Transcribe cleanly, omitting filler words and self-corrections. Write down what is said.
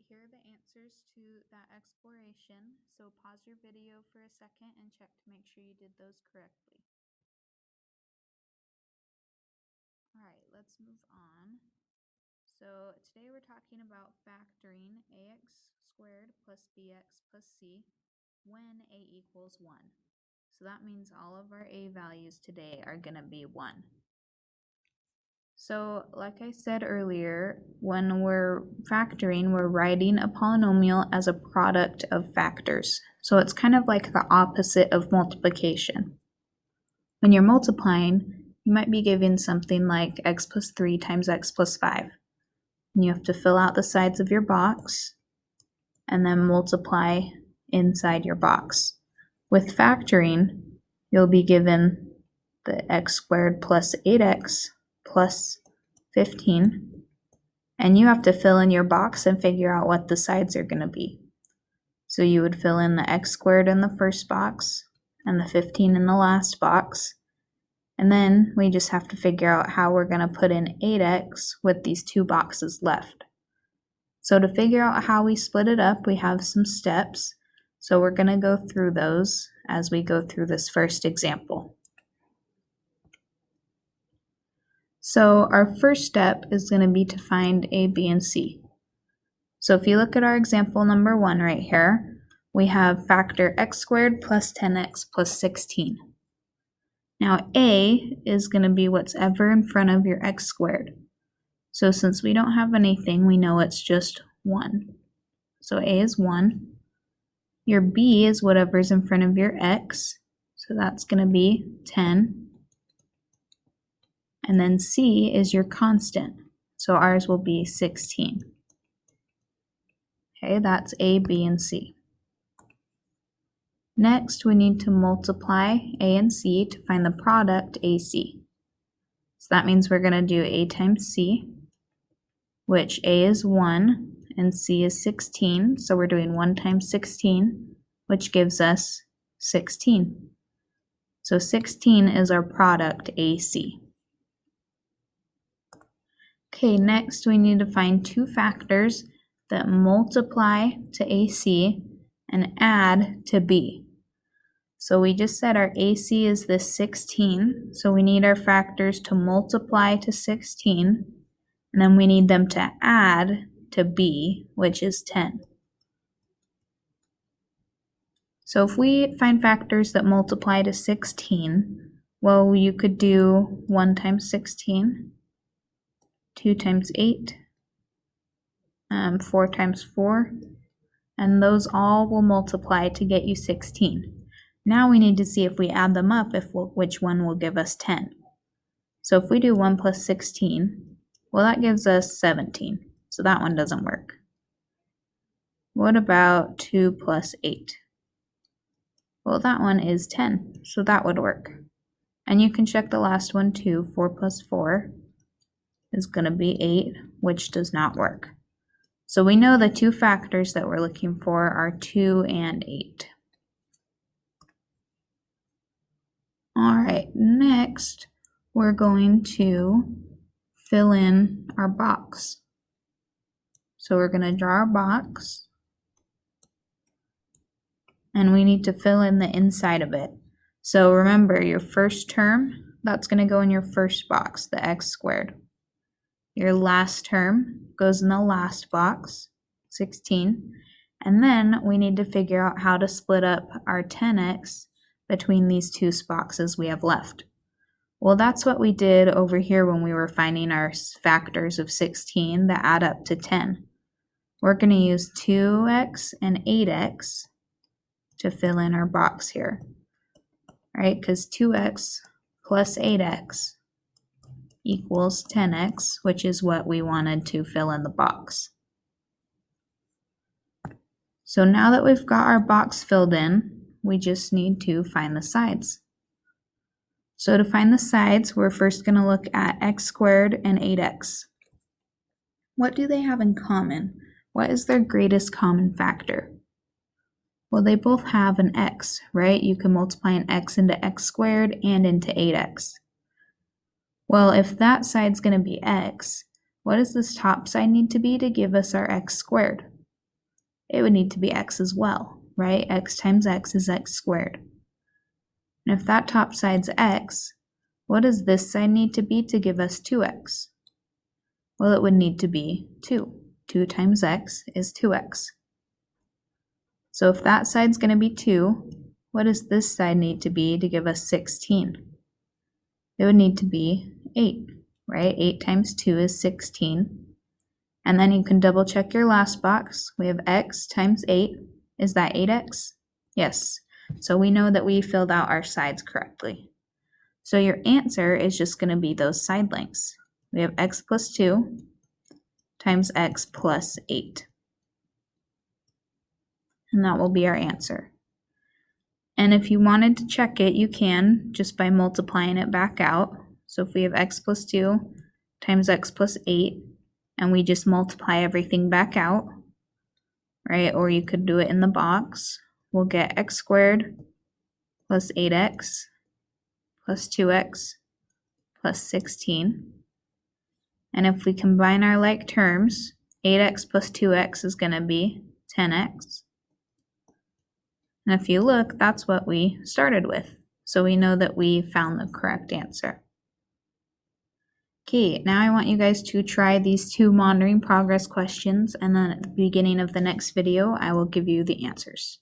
here are the answers to that exploration, so pause your video for a second and check to make sure you did those correctly. Alright, let's move on. So today we're talking about factoring ax squared plus bx plus c when a equals 1. So that means all of our a values today are going to be 1. So like I said earlier, when we're factoring, we're writing a polynomial as a product of factors. So it's kind of like the opposite of multiplication. When you're multiplying, you might be given something like x plus 3 times x plus 5. And you have to fill out the sides of your box and then multiply inside your box. With factoring, you'll be given the x squared plus 8x plus 15, and you have to fill in your box and figure out what the sides are going to be. So you would fill in the x squared in the first box and the 15 in the last box, and then we just have to figure out how we're going to put in 8x with these two boxes left. So to figure out how we split it up, we have some steps. So we're going to go through those as we go through this first example. So our first step is going to be to find a, b, and c. So if you look at our example number 1 right here, we have factor x squared plus 10x plus 16. Now a is going to be what's ever in front of your x squared. So since we don't have anything, we know it's just 1. So a is 1. Your b is whatever's in front of your x. So that's going to be 10. And then c is your constant. So ours will be 16. Okay, that's a, b, and c. Next, we need to multiply a and c to find the product ac. So that means we're going to do a times c, which a is 1 and c is 16. So we're doing 1 times 16, which gives us 16. So 16 is our product ac. Okay, next we need to find two factors that multiply to AC and add to B. So we just said our AC is this 16, so we need our factors to multiply to 16, and then we need them to add to B, which is 10. So if we find factors that multiply to 16, well, you could do 1 times 16, 2 times 8, 4 times 4, and those all will multiply to get you 16. Now we need to see if we add them up, which one will give us 10. So if we do 1 plus 16, well, that gives us 17, so that one doesn't work. What about 2 plus 8? Well, that one is 10, so that would work. And you can check the last one too. 4 plus 4 is going to be 8, which does not work. So we know the two factors that we're looking for are 2 and 8. Alright, next we're going to fill in our box. So we're going to draw our box, and we need to fill in the inside of it. So remember, your first term, that's going to go in your first box, the x squared. Your last term goes in the last box, 16. And then we need to figure out how to split up our 10x between these two boxes we have left. Well, that's what we did over here when we were finding our factors of 16 that add up to 10. We're going to use 2x and 8x to fill in our box here, right? Because 2x plus 8x equals 10x, which is what we wanted to fill in the box. So now that we've got our box filled in, we just need to find the sides. So to find the sides, we're first going to look at x squared and 8x. What do they have in common? What is their greatest common factor? Well, they both have an x, right? You can multiply an x into x squared and into 8x. Well, if that side's going to be x, what does this top side need to be to give us our x squared? it would need to be x as well, right? X times x is x squared. And if that top side's x, what does this side need to be to give us 2x? Well, it would need to be 2. 2 times x is 2x. So if that side's going to be 2, what does this side need to be to give us 16? It would need to be 8, right? 8 times 2 is 16. And then you can double check your last box. We have x times 8. Is that 8x? Yes. So we know that we filled out our sides correctly. So your answer is just going to be those side lengths. We have x plus 2 times x plus 8. And that will be our answer. And if you wanted to check it, you can just by multiplying it back out. So if we have x plus 2 times x plus 8, and we just multiply everything back out, right? Or you could do it in the box. We'll get x squared plus 8x plus 2x plus 16. And if we combine our like terms, 8x plus 2x is going to be 10x. And if you look, that's what we started with. So we know that we found the correct answer. Okay, now I want you guys to try these 2 monitoring progress questions, and then at the beginning of the next video, I will give you the answers.